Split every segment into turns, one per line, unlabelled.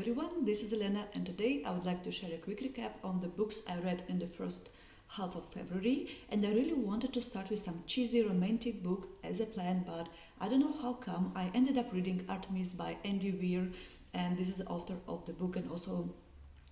everyone, this is Elena, and today I would like to share a quick recap on the books I read in the first half of February. And I really wanted to start with some cheesy romantic book as a plan, but I don't know how come I ended up reading Artemis by Andy Weir, and this is the author of the book and also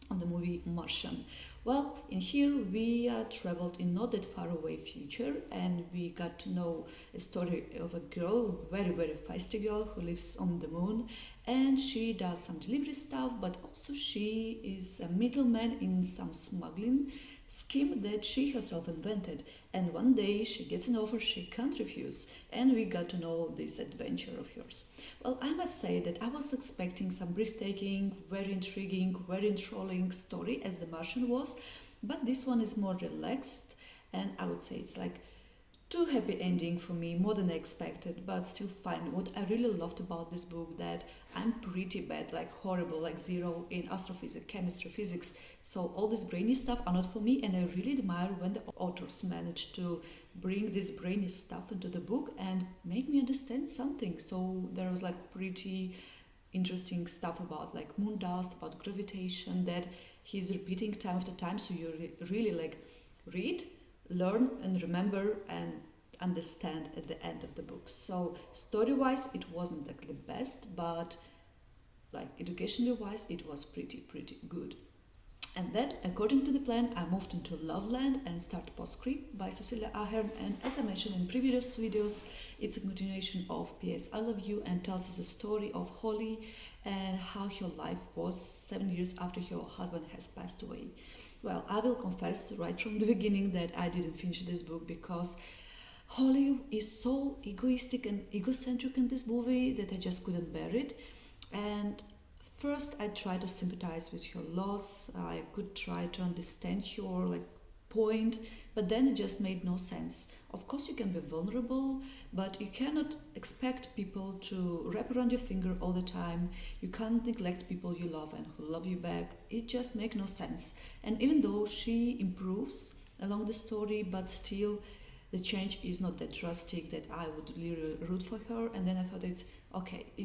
on the movie Martian. Well, in here we traveled in not that far away future, and we got to know a story of a girl, very feisty girl who lives on the moon, and she does some delivery stuff, but also she is a middleman in some smuggling scheme that she herself invented. And one day she gets an offer she can't refuse, and we got to know this adventure of hers. Well, I must say that I was expecting some breathtaking, very intriguing, very enthralling story as The Martian was, but this one is more relaxed, and I would say it's like too happy ending for me, more than I expected, but still fine. What I really loved about this book that I'm pretty bad, like horrible, like zero in astrophysics, chemistry, physics. So all this brainy stuff are not for me, and I really admire when the authors manage to bring this brainy stuff into the book and make me understand something. So there was like pretty interesting stuff about like moon dust, about gravitation that he's repeating time after time. So you really like read, learn and remember and understand at the end of the book. So story-wise it wasn't like the best, but like educationally wise it was pretty good. And then, according to the plan, I moved into Loveland and started Postscript by Cecilia Ahern. And as I mentioned in previous videos, it's a continuation of P.S. I Love You and tells us the story of Holly and how her life was 7 years after her husband has passed away. Well, I will confess right from the beginning that I didn't finish this book because Holly is so egoistic and egocentric in this movie that I just couldn't bear it. And first I tried to sympathize with her loss. I could try to understand her like point, but then it just made no sense. Of course you can be vulnerable, but you cannot expect people to wrap around your finger all the time. You can't neglect people you love and who love you back. It just makes no sense. And even though she improves along the story, but still the change is not that drastic that I would really root for her. And then I thought it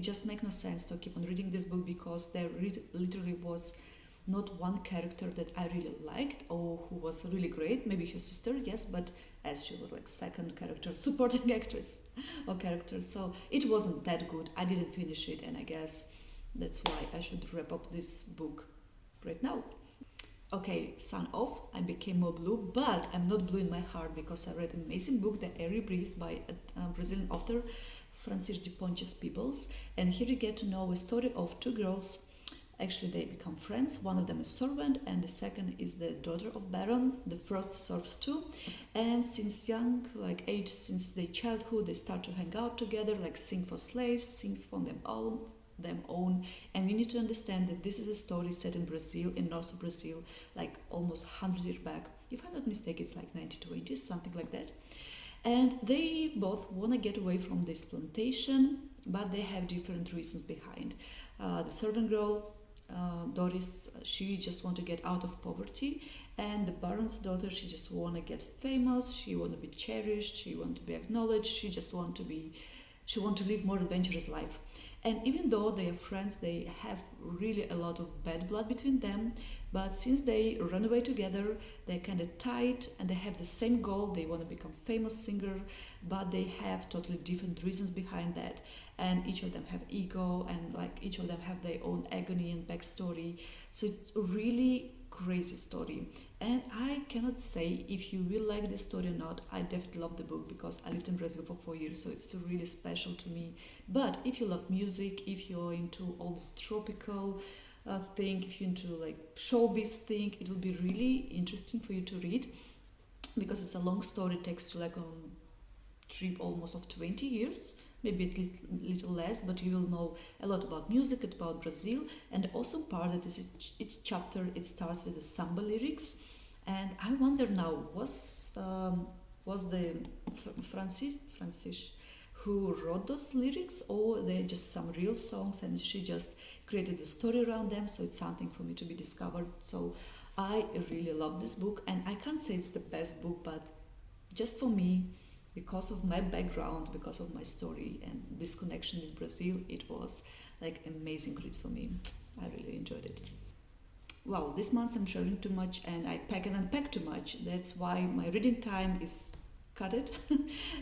just makes no sense to keep on reading this book because there literally was not one character that I really liked or who was really great. Maybe her sister, yes, but as she was like second character, supporting actress or character. So it wasn't that good. I didn't finish it, and I guess that's why I should wrap up this book right now. Okay, sign off. I became more blue, but I'm not blue in my heart because I read an amazing book, The Air You Breathe by a Brazilian author, Francis de Pontes Peebles. And here you get to know a story of two girls. Actually, they become friends. One of them is servant, and the second is the daughter of Baron. The first serves too. And since young, like age, since their childhood, they start to hang out together, like sing for slaves, sings for them own. And we need to understand that this is a story set in Brazil, in north of Brazil, like almost 100 years back. If I'm not mistaken, it's like 1920s, something like that. And they both want to get away from this plantation, but they have different reasons behind. The servant girl, Doris, she just want to get out of poverty, and the Baron's daughter, she just want to get famous, she want to be cherished, she want to be acknowledged, she want to live more adventurous life. And even though they are friends, they have really a lot of bad blood between them, but since they run away together, they're kind of tight and they have the same goal. They want to become famous singer, but they have totally different reasons behind that, and each of them have ego, and like each of them have their own agony and backstory. So it's a really crazy story, and I cannot say if you will like this story or not. I definitely love the book because I lived in Brazil for 4 years, so it's really special to me. But if you love music, if you're into all this tropical thing, if you're into like showbiz thing, it will be really interesting for you to read because it's a long story. It takes you like a trip almost of 20 years, maybe a little less, but you will know a lot about music, about Brazil. And the awesome part that is each chapter, it starts with the samba lyrics. And I wonder now, was the Francis who wrote those lyrics, or they're just some real songs and she just created a story around them? So it's something for me to be discovered. So I really love this book, and I can't say it's the best book, but just for me, because of my background, because of my story and this connection with Brazil, it was like amazing read for me. I really enjoyed it. Well, this month I'm traveling too much and I pack and unpack too much. That's why my reading time is cut it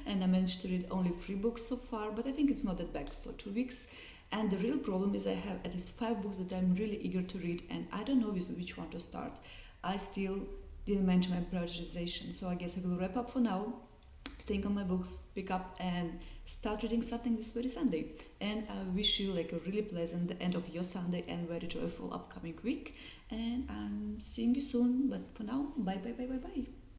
and I managed to read only 3 books so far, but I think it's not that bad for 2 weeks. And the real problem is I have at least 5 books that I'm really eager to read and I don't know with which one to start. I still didn't mention my prioritization, so I guess I will wrap up for now, think on my books, pick up and start reading something this very Sunday. And I wish you like a really pleasant end of your Sunday and very joyful upcoming week. And I'm seeing you soon, but for now, bye bye bye bye bye.